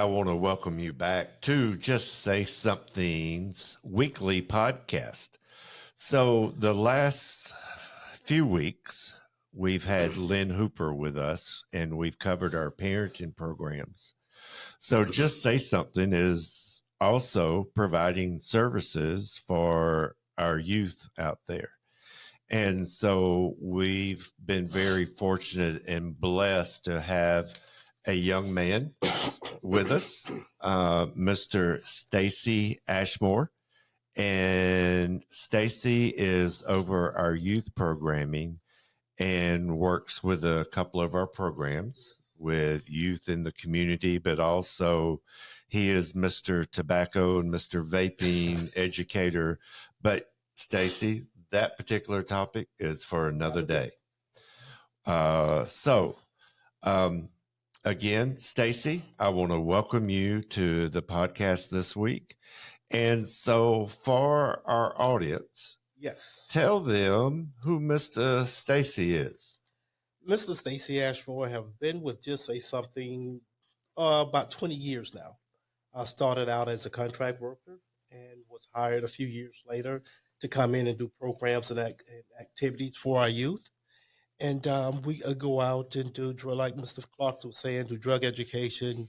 I want to welcome you back to Just Say Something's weekly podcast. So, the last few weeks, we've had Lynn Hooper with us and we've covered our parenting programs. So, Just Say Something is also providing services for our youth out there. And so, we've been very fortunate and blessed to have a young man with us, Mr. Stacey Ashmore. And Stacey is over our youth programming and works with a couple of our programs with youth in the community, but also he is Mr. Tobacco and Mr. Vaping educator. But Stacey, that particular topic is for another day. Again, Stacey, I want to welcome you to the podcast this week. And so for our audience, yes, tell them who Mr. Stacey is. Mr. Stacey Ashmore have been with Just Say Something about 20 years now. I started out as a contract worker and was hired a few years later to come in and do programs and activities for our youth. And we go out and do, like Mr. Clark was saying, do drug education.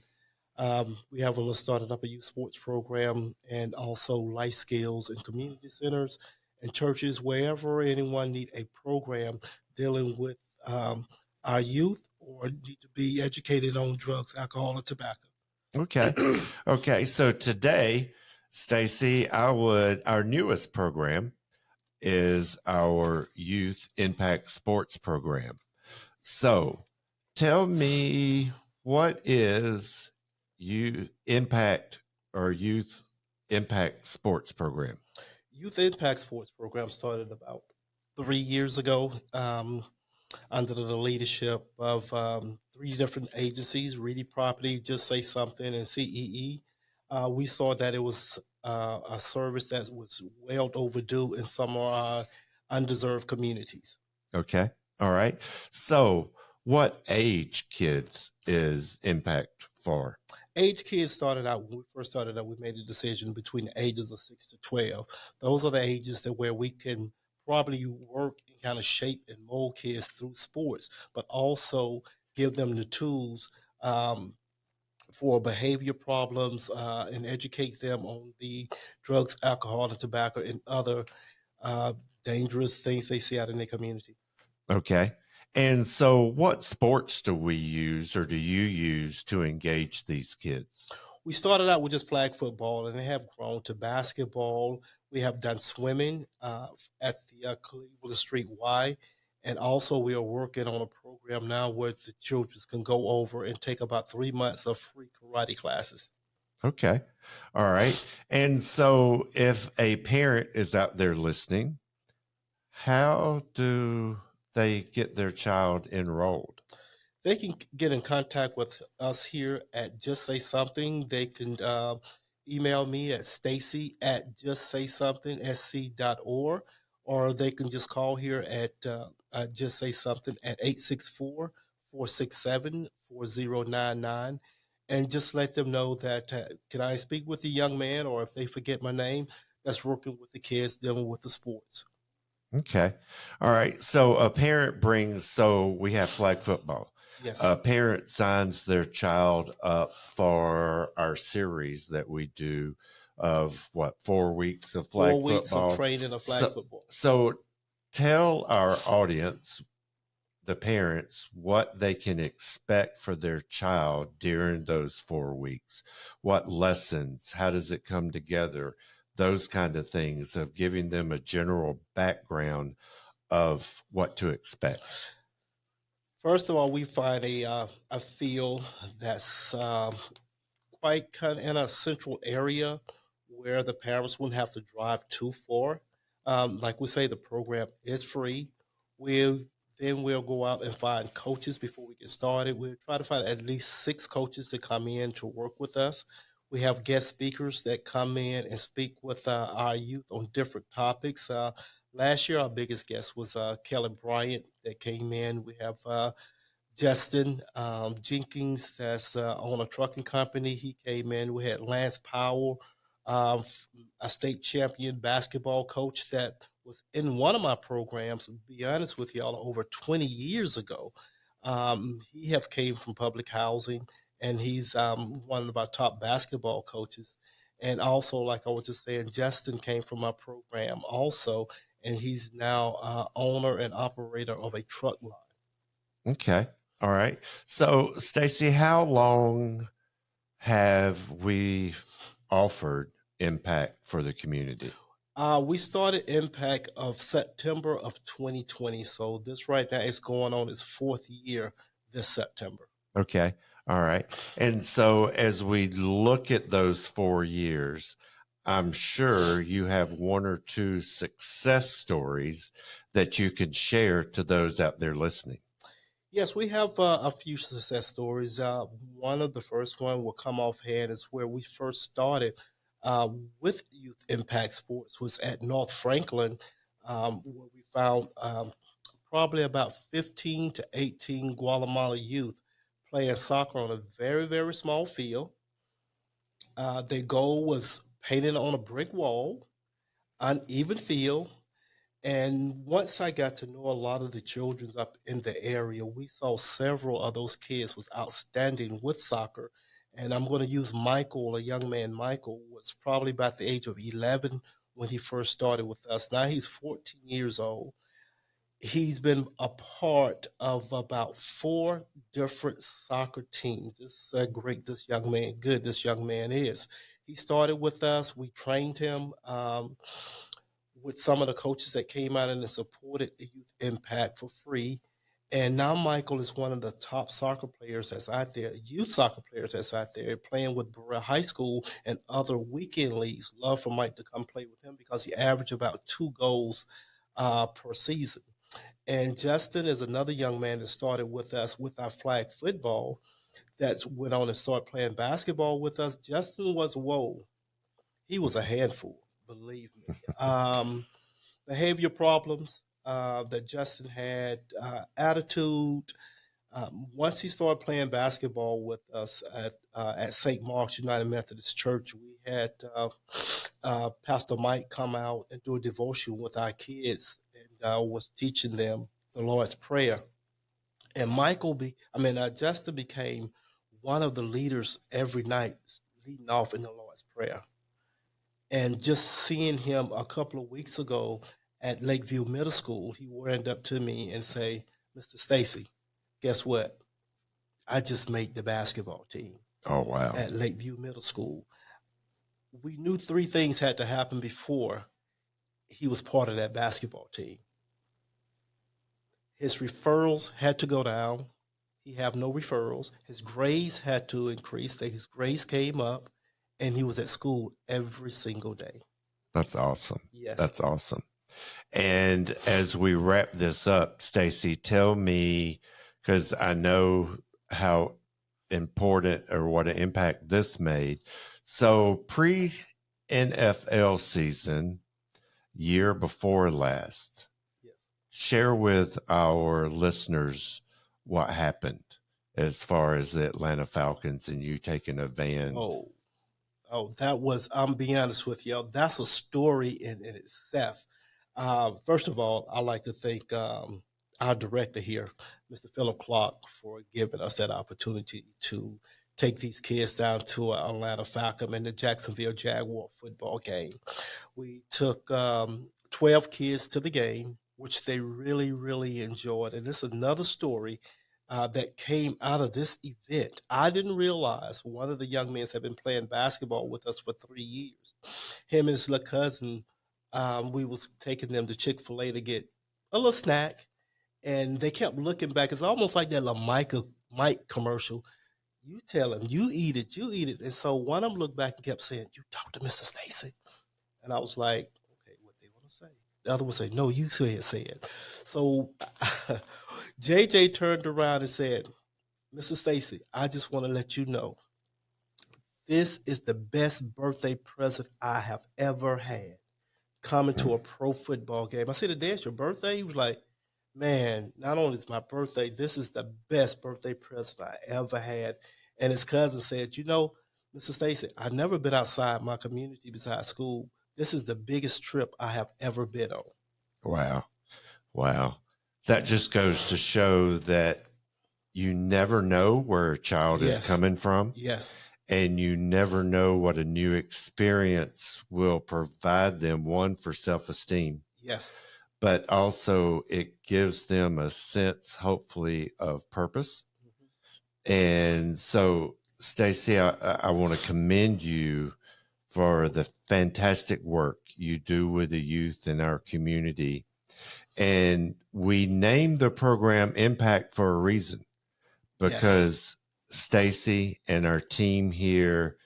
We have started up a youth sports program and also life skills in community centers and churches, wherever anyone need a program dealing with our youth or need to be educated on drugs, alcohol, or tobacco. Okay. Okay. So today, Stacey, our newest program is our Youth Impact Sports program. So tell me, what is Youth Impact Sports program? Youth Impact Sports program started about 3 years ago under the leadership of 3 different agencies: Reedy Property, Just Say Something, and CEE. We saw that it was a service that was well overdue in some of our underserved communities. Okay. All right. So what age kids is Impact for? Age kids started out, when we first started out, we made a decision between the ages of 6 to 12. Those are the ages that where we can probably work and kind of shape and mold kids through sports, but also give them the tools for behavior problems and educate them on the drugs, alcohol, and tobacco and other dangerous things they see out in their community. Okay. And so what sports do we use or do you use to engage these kids? We started out with just flag football and they have grown to basketball. We have done swimming at the Cleveland Street Y. And also we are working on a program now where the children can go over and take about 3 months of free karate classes. Okay. All right. And so if a parent is out there listening, how do they get their child enrolled? They can get in contact with us here at Just Say Something. They can email me at Stacey at justsaysomethingsc.org, or they can just call here at Just Say Something at 864-467-4099, and just let them know that can I speak with the young man, or if they forget my name, that's working with the kids dealing with the sports. Okay. All right. So a parent we have flag football. Yes. A parent signs their child up for our series that we do of 4 weeks of flag 4 weeks football. of training of flag football. So tell our audience, the parents, what they can expect for their child during those 4 weeks. What lessons, how does it come together? Those kind of things, of giving them a general background of what to expect. First of all, we find a field that's quite kind of in a central area where the parents wouldn't have to drive too far. Like we say, the program is free. We'll go out and find coaches before we get started. We'll try to find at least 6 coaches to come in to work with us. We have guest speakers that come in and speak with our youth on different topics. Last year, our biggest guest was Kelly Bryant that came in. We have Justin Jenkins, that's on a trucking company. He came in. We had Lance Powell, a state champion basketball coach that was in one of my programs. To be honest with y'all, over 20 years ago, he have came from public housing, and he's one of our top basketball coaches. And also, like I was just saying, Justin came from my program also, and he's now owner and operator of a truck line. Okay. All right. So, Stacey, how long have we offered Impact for the community? We started Impact of September of 2020. So this right now is going on its fourth year this September. Okay. All right. And so, as we look at those 4 years, I'm sure you have one or two success stories that you could share to those out there listening. Yes, we have a few success stories. One of the first one will come offhand is where we first started with Youth Impact Sports was at North Franklin, where we found probably about 15 to 18 Guatemala youth playing soccer on a very, very small field. Their goal was painted on a brick wall, uneven field. And once I got to know a lot of the children up in the area, we saw several of those kids was outstanding with soccer. And I'm going to use Michael, a young man. Michael was probably about the age of 11 when he first started with us. Now he's 14 years old. He's been a part of about 4 different soccer teams. This is great. This young man, good. This young man is. He started with us. We trained him. With some of the coaches that came out and supported Youth Impact for free. And now Michael is one of the top soccer players that's out there, youth soccer players that's out there, playing with Berea High School and other weekend leagues. Love for Mike to come play with him because he averaged about 2 goals per season. And Justin is another young man that started with us with our flag football. That's went on and started playing basketball with us. Justin was whoa, he was a handful, believe me. Behavior problems that Justin had, attitude. Once he started playing basketball with us at St. Mark's United Methodist Church, we had Pastor Mike come out and do a devotion with our kids and was teaching them the Lord's Prayer. And Justin became one of the leaders every night, leading off in the Lord's Prayer. And just seeing him a couple of weeks ago at Lakeview Middle School, he went up to me and say, "Mr. Stacey, guess what? I just made the basketball team Oh, wow. at Lakeview Middle School." We knew 3 things had to happen before he was part of that basketball team. His referrals had to go down. He have no referrals. His grades had to increase. His grades came up, and he was at school every single day. That's awesome. Yes. That's awesome. And as we wrap this up, Stacey, tell me, because I know how important or what an impact this made. So pre NFL season, year before last, Yes. share with our listeners what happened as far as the Atlanta Falcons and you taking a van. That was, I'm being honest with you, that's a story in itself. First of all, I'd like to thank our director here, Mr. Phillip Clark, for giving us that opportunity to take these kids down to Atlanta Falcon and the Jacksonville Jaguar football game. We took 12 kids to the game, which they really, really enjoyed. And this is another story that came out of this event. I didn't realize one of the young men had been playing basketball with us for 3 years. Him and his little cousin, we was taking them to Chick-fil-A to get a little snack. And they kept looking back. It's almost like that little Mike commercial. You tell him, you eat it, you eat it. And so one of them looked back and kept saying, "You talk to Mr. Stacey." And I was like, okay, what they want to say. The other one said, "No, you say it." So JJ turned around and said, "Mr. Stacey, I just want to let you know this is the best birthday present I have ever had. Coming to a pro football game." I said, "Today is your birthday?" He was like, Man, not only is my birthday, this is the best birthday present I ever had. And his cousin said, Mr. Stacy, I've never been outside my community besides school. This is the biggest trip I have ever been on. Wow. Wow. That just goes to show that you never know where a child is Yes. coming from, Yes. and you never know what a new experience will provide them, one, for self-esteem, Yes. but also it gives them a sense, hopefully, of purpose. And so, Stacey, I want to commend you for the fantastic work you do with the youth in our community. And we named the program Impact for a reason, Yes. because Stacey and our team here,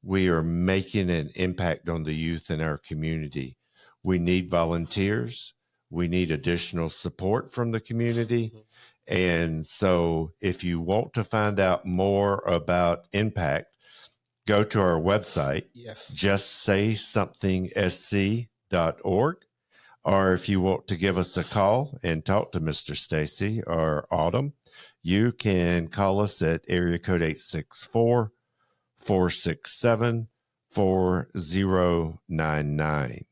we are making an impact on the youth in our community. We need volunteers. We need additional support from the community. Mhm. And so if you want to find out more about Impact, go to our website, Yes. justsaysomethingsc.org. Or if you want to give us a call and talk to Mr. Stacy or Autumn, you can call us at area code 864-467-4099.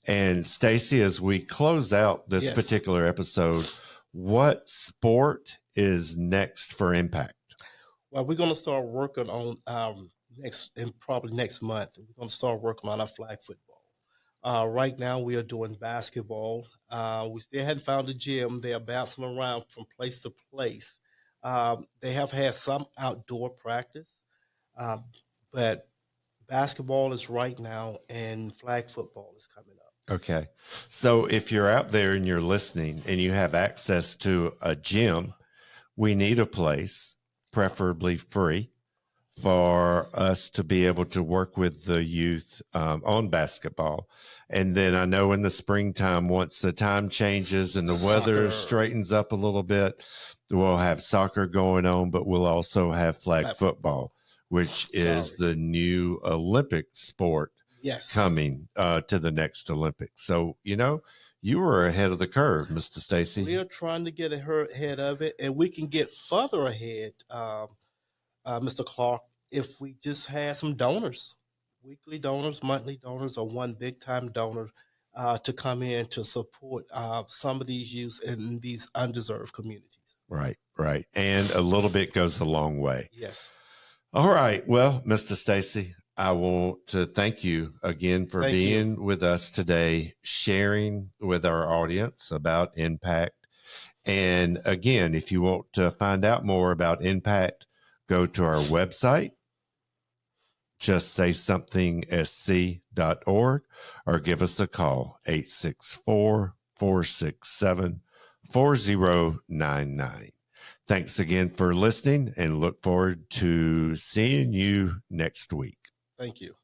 And Stacy, as we close out this Yes. particular episode, what sport is next for Impact? Well, we're going to start working on probably next month. We're going to start working on our flag football. Right now, we are doing basketball. We still hadn't found a gym. They are bouncing around from place to place. They have had some outdoor practice, um, but basketball is right now, and flag football is coming up. Okay. So if you're out there and you're listening and you have access to a gym, we need a place, preferably free, for us to be able to work with the youth on basketball. And then I know in the springtime, once the time changes and the weather straightens up a little bit, we'll have soccer going on, but we'll also have flag football, which is the new Olympic sport coming to the next Olympics. So, you were ahead of the curve, Mr. Stacy. We are trying to get ahead of it, and we can get further ahead, Mr. Clark, if we just had some donors, weekly donors, monthly donors, or one big time donor to come in to support some of these youth in these underserved communities. Right, right. And a little bit goes a long way. Yes. All right. Well, Mr. Stacy, I want to thank you again for being with us today, sharing with our audience about Impact. And again, if you want to find out more about Impact, go to our website, justsaysomethingsc.org, or give us a call, 864-467-4099. Thanks again for listening, and look forward to seeing you next week. Thank you.